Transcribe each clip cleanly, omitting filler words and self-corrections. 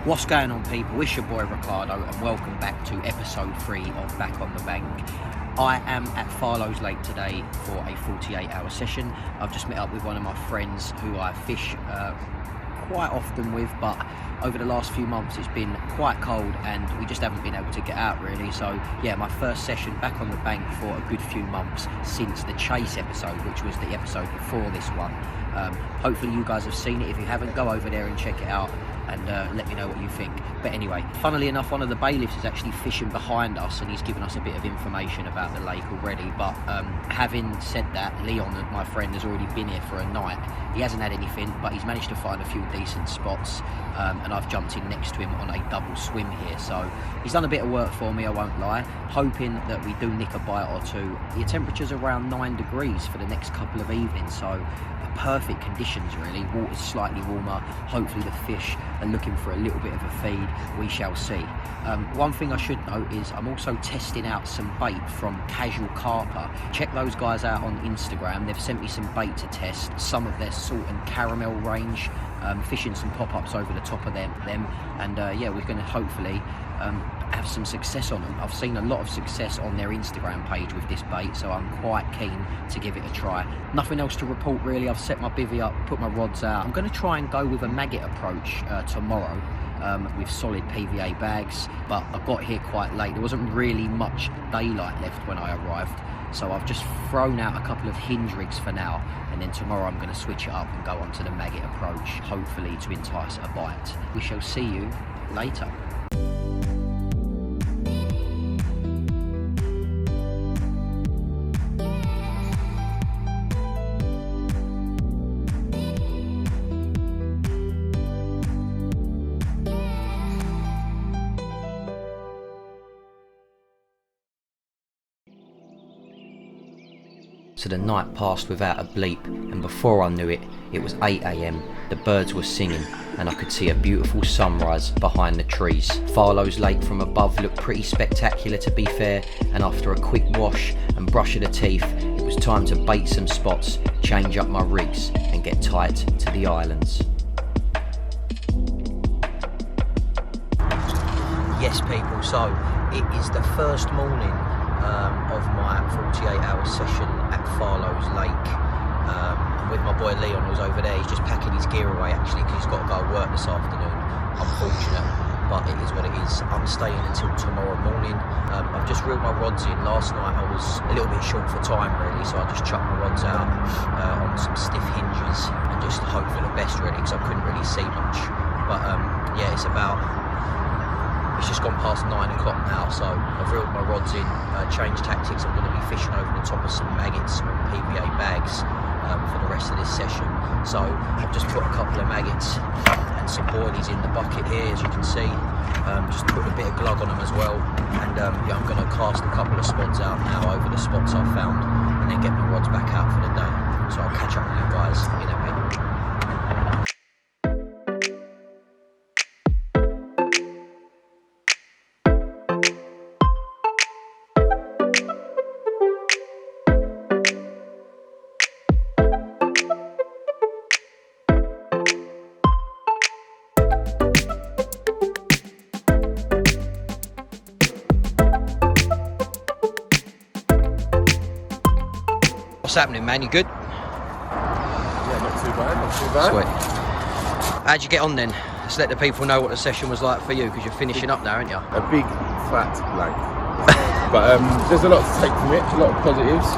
What's going on, people? It's your boy Ricardo and welcome back to episode 3 of Back on the Bank. I am at Farlows Lake today for a 48-hour session. I've just met up with one of my friends who I fish quite often with, but over the last few months it's been quite cold and we just haven't been able to get out really. So yeah, my first session back on the bank for a good few months since the chase episode, which was the episode before this one. Hopefully you guys have seen it. If you haven't, go over there and check it out and let me know what you think. But anyway, funnily enough, one of the bailiffs is actually fishing behind us and he's given us a bit of information about the lake already. But having said that, Leon, my friend, has already been here for a night. He hasn't had anything, but he's managed to find a few decent spots, and I've jumped in next to him on a double swim here. So he's done a bit of work for me, I won't lie, hoping that we do nick a bite or two. The temperature's around 9 degrees for the next couple of evenings, so perfect conditions really. Water's slightly warmer. Hopefully the fish are looking for a little bit of a feed. We shall see. One thing I should note is I'm also testing out some bait from Casual Carper. Check those guys out on Instagram. They've sent me some bait to test, some of their salt and caramel range, fishing some pop-ups over the top of them, and yeah, we're going to hopefully have some success on them. I've seen a lot of success on their Instagram page with this bait, so I'm quite keen to give it a try. Nothing else to report really. I've set my bivvy up, put my rods out. I'm going to try and go with a maggot approach tomorrow with solid PVA bags, but I got here quite late. There wasn't really much daylight left when I arrived, so I've just thrown out a couple of hinge rigs for now, and then tomorrow I'm going to switch it up and go onto the maggot approach, hopefully to entice a bite. We shall see you later. So the night passed without a bleep, and before I knew it, it was 8 AM, the birds were singing, and I could see a beautiful sunrise behind the trees. Farlows Lake from above looked pretty spectacular, to be fair, and after a quick wash and brush of the teeth, it was time to bait some spots, change up my rigs, and get tight to the islands. Yes people, so it is the first morning of my 48-hour session at Farlows Lake. I'm with my boy Leon, who's over there. He's just packing his gear away actually because he's got to go to work this afternoon. Unfortunate, but it is what it is. I'm staying until tomorrow morning. I've just reeled my rods in. Last night I was a little bit short for time really, so I just chucked my rods out on some stiff hinges and just hope for the best really, because I couldn't really see much. But yeah, it's just gone past 9 o'clock now, so I've reeled my rods in, changed tactics. I'm going to be fishing over the top of some maggots on PVA bags for the rest of this session. So I've just put a couple of maggots and some boilies in the bucket here, as you can see. Just put a bit of glug on them as well, and yeah, I'm going to cast a couple of spots out now over the spots I found, and then get my rods back out for the day. So I'll catch up with you guys in a minute. What's happening, man? You good? Yeah, not too bad. Sweet. How'd you get on then? Let's let the people know what the session was like for you, because you're finishing up now, aren't you? A big, flat lake. But there's a lot to take from it, a lot of positives.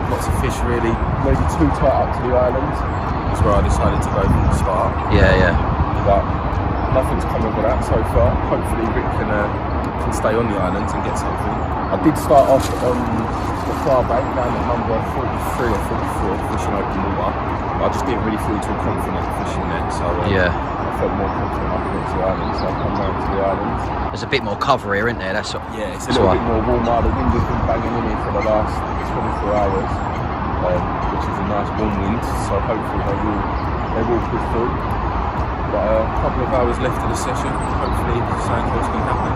Lots of fish really, maybe too tight up to the island. That's where I decided to go from the start. Yeah. But nothing's come of that so far. Hopefully Rick can stay on the island and get something. I did start off on the far bank down at number 43 or 44, fishing open water. I just didn't really feel too confident fishing there, so yeah, I felt more confident up against the island, so I've come round to the island. There's a bit more cover here, isn't there? That's what, yeah, it's a little bit more warmer. The wind has been banging in here for the last 24 hours, which is a nice warm wind, so hopefully they will push through. But a couple of hours left of the session, hopefully something else can happen.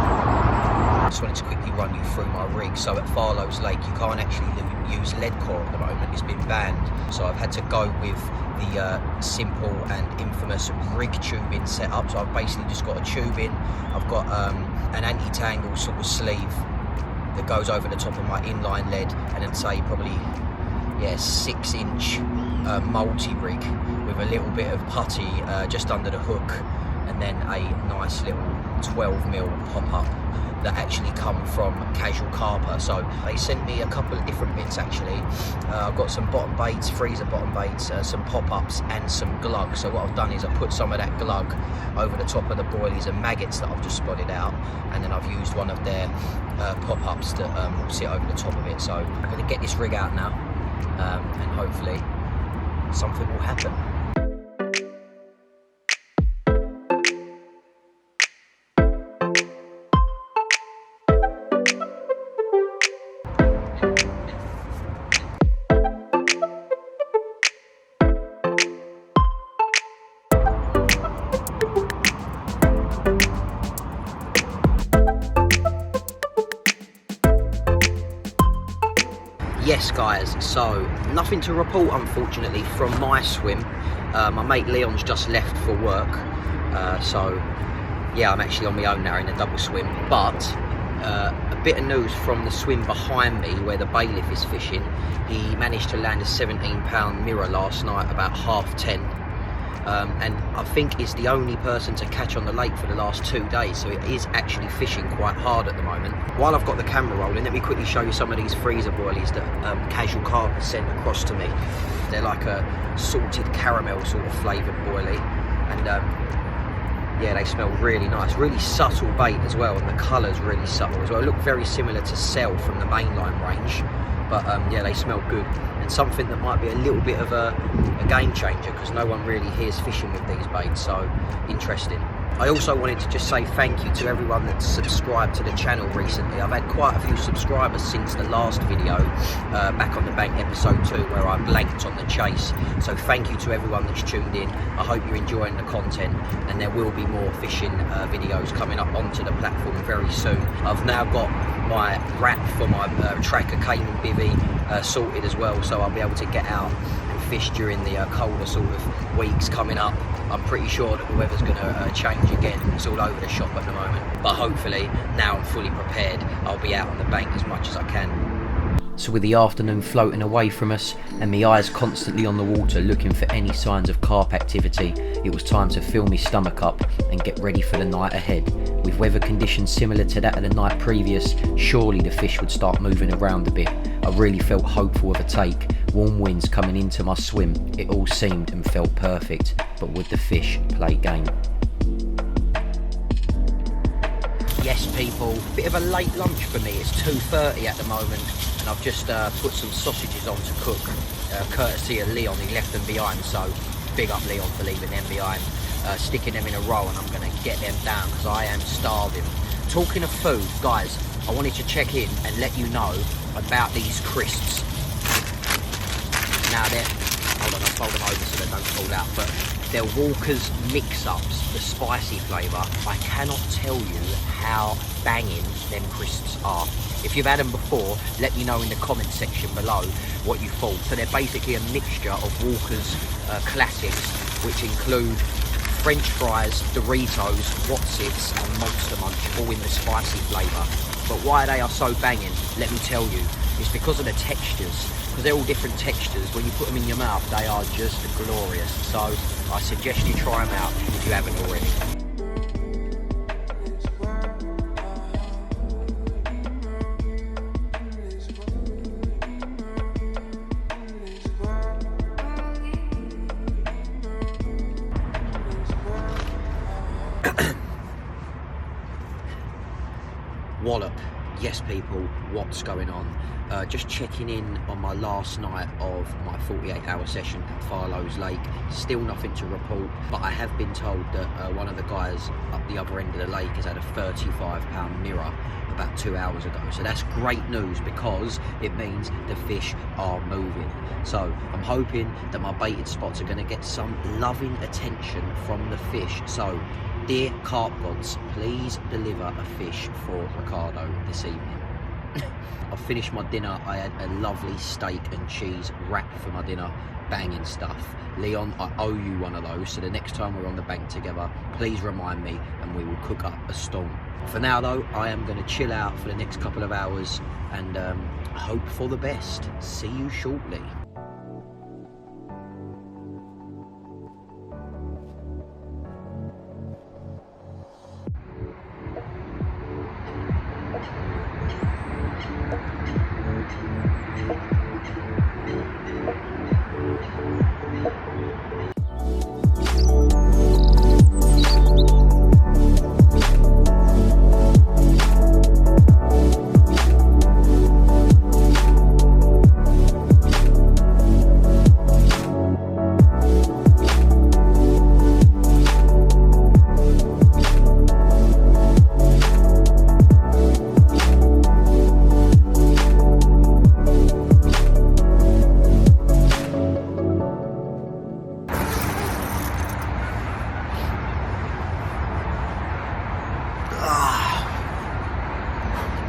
I just wanted to quickly run you through my rig. So at Farlows Lake you can't actually use lead core at the moment, it's been banned, so I've had to go with the simple and infamous rig tubing setup. So I've basically just got a tubing, I've got an anti-tangle sort of sleeve that goes over the top of my inline lead, and then say probably 6-inch multi-rig with a little bit of putty just under the hook, and then a nice little 12mm pop-up that actually come from Casual Carper. So they sent me a couple of different bits actually. I've got some bottom baits, freezer bottom baits, some pop-ups and some glug. So what I've done is I put some of that glug over the top of the boilies and maggots that I've just spotted out, and then I've used one of their pop-ups that sit over the top of it. So I'm going to get this rig out now, and hopefully something will happen. Yes guys, so nothing to report unfortunately from my swim. My mate Leon's just left for work, so yeah, I'm actually on my own now in a double swim. But a bit of news from the swim behind me where the bailiff is fishing. He managed to land a 17-pound mirror last night about 10:30. And I think is the only person to catch on the lake for the last 2 days, so it is actually fishing quite hard at the moment. While I've got the camera rolling, let me quickly show you some of these freezer boilies that Casual Carper sent across to me. They're like a salted caramel sort of flavoured boilie, and yeah, they smell really nice, really subtle bait as well, and the colour's really subtle as well. They look very similar to Cell from the mainline range, but yeah, they smell good, and something that might be a little bit of a game changer because no one really hears fishing with these baits, so interesting. I also wanted to just say thank you to everyone that's subscribed to the channel recently. I've had quite a few subscribers since the last video, Back on the Bank episode 2, where I blanked on the chase. So thank you to everyone that's tuned in. I hope you're enjoying the content, and there will be more fishing videos coming up onto the platform very soon. I've now got my wrap for my tracker Cayman bivvy sorted as well, so I'll be able to get out and fish during the colder sort of weeks coming up. I'm pretty sure that the weather's going to change again. It's all over the shop at the moment, but hopefully now I'm fully prepared, I'll be out on the bank as much as I can. So with the afternoon floating away from us and my eyes constantly on the water looking for any signs of carp activity, it was time to fill my stomach up and get ready for the night ahead. With weather conditions similar to that of the night previous, surely the fish would start moving around a bit. I really felt hopeful of a take. Warm winds coming into my swim, it all seemed and felt perfect, but would the fish play game? Yes people, bit of a late lunch for me. It's 2:30 at the moment, and I've just put some sausages on to cook, courtesy of Leon. He left them behind, so big up Leon for leaving them behind. Sticking them in a row, and I'm going to get them down because I am starving. Talking of food, guys, I wanted to check in and let you know about these crisps. Now they're, hold on, I'll fold them over so they don't fall out, but they're Walker's mix-ups, the spicy flavour. I cannot tell you how banging them crisps are. If you've had them before, let me know in the comment section below what you thought. So they're basically a mixture of Walker's classics, which include French fries, Doritos, Wotsits and Monster Munch, all in the spicy flavour. But why they are so banging, let me tell you, it's because of the textures. Because they're all different textures. When you put them in your mouth, they are just glorious. So I suggest you try them out if you haven't already. Wallop. Yes people, what's going on? Just checking in on my last night of my 48-hour session at Farlows Lake. Still nothing to report, but I have been told that one of the guys up the other end of the lake has had a 35-pound mirror about 2 hours ago. So that's great news because it means the fish are moving. So I'm hoping that my baited spots are going to get some loving attention from the fish. So dear carp gods, please deliver a fish for Ricardo this evening. I've finished my dinner. I had a lovely steak and cheese wrap for my dinner. banging stuff. Leon, I owe you one of those, so the next time we're on the bank together, please remind me and we will cook up a storm. For now though, I am going to chill out for the next couple of hours and hope for the best. See you shortly.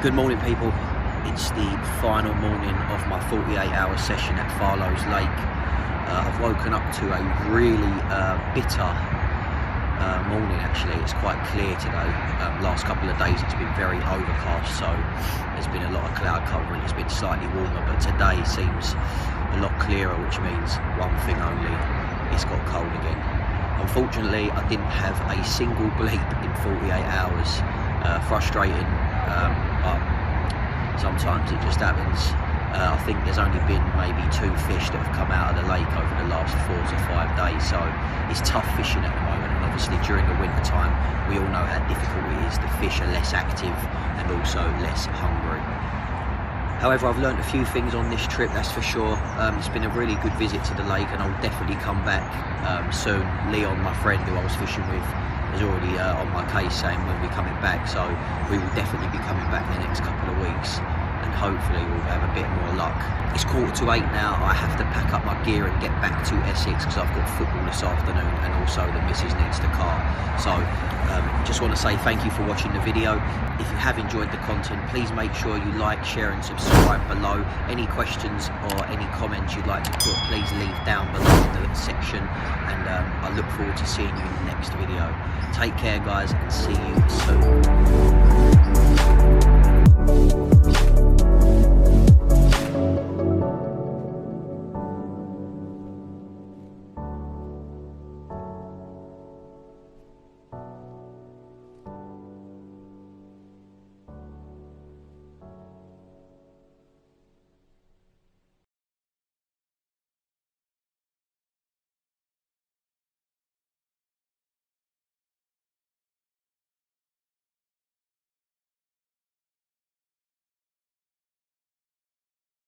Good morning people, it's the final morning of my 48-hour session at Farlows Lake. I've woken up to a really bitter morning actually. It's quite clear today. Last couple of days it's been very overcast, so there's been a lot of cloud covering. It's been slightly warmer, but today seems a lot clearer, which means one thing only, it's got cold again. Unfortunately I didn't have a single bleep in 48 hours. Frustrating, but sometimes it just happens. I think there's only been maybe 2 fish that have come out of the lake over the last 4 to 5 days, so it's tough fishing at the moment, and obviously during the winter time we all know how difficult it is. The fish are less active and also less hungry. However, I've learnt a few things on this trip, that's for sure. It's been a really good visit to the lake and I'll definitely come back soon. Leon, my friend who I was fishing with, is already on my case saying when we're coming back, so we will definitely be coming back in the next couple of weeks and hopefully we'll have a bit more luck. It's 7:45 now. I have to pack up my gear and get back to Essex because I've got football this afternoon and also the missus needs the car. So just want to say thank you for watching the video. If you have enjoyed the content, please make sure you like, share and subscribe below. Any questions or any comments you'd like to put, please leave down below in the section, and I look forward to seeing you in the next video. Take care guys and see you soon.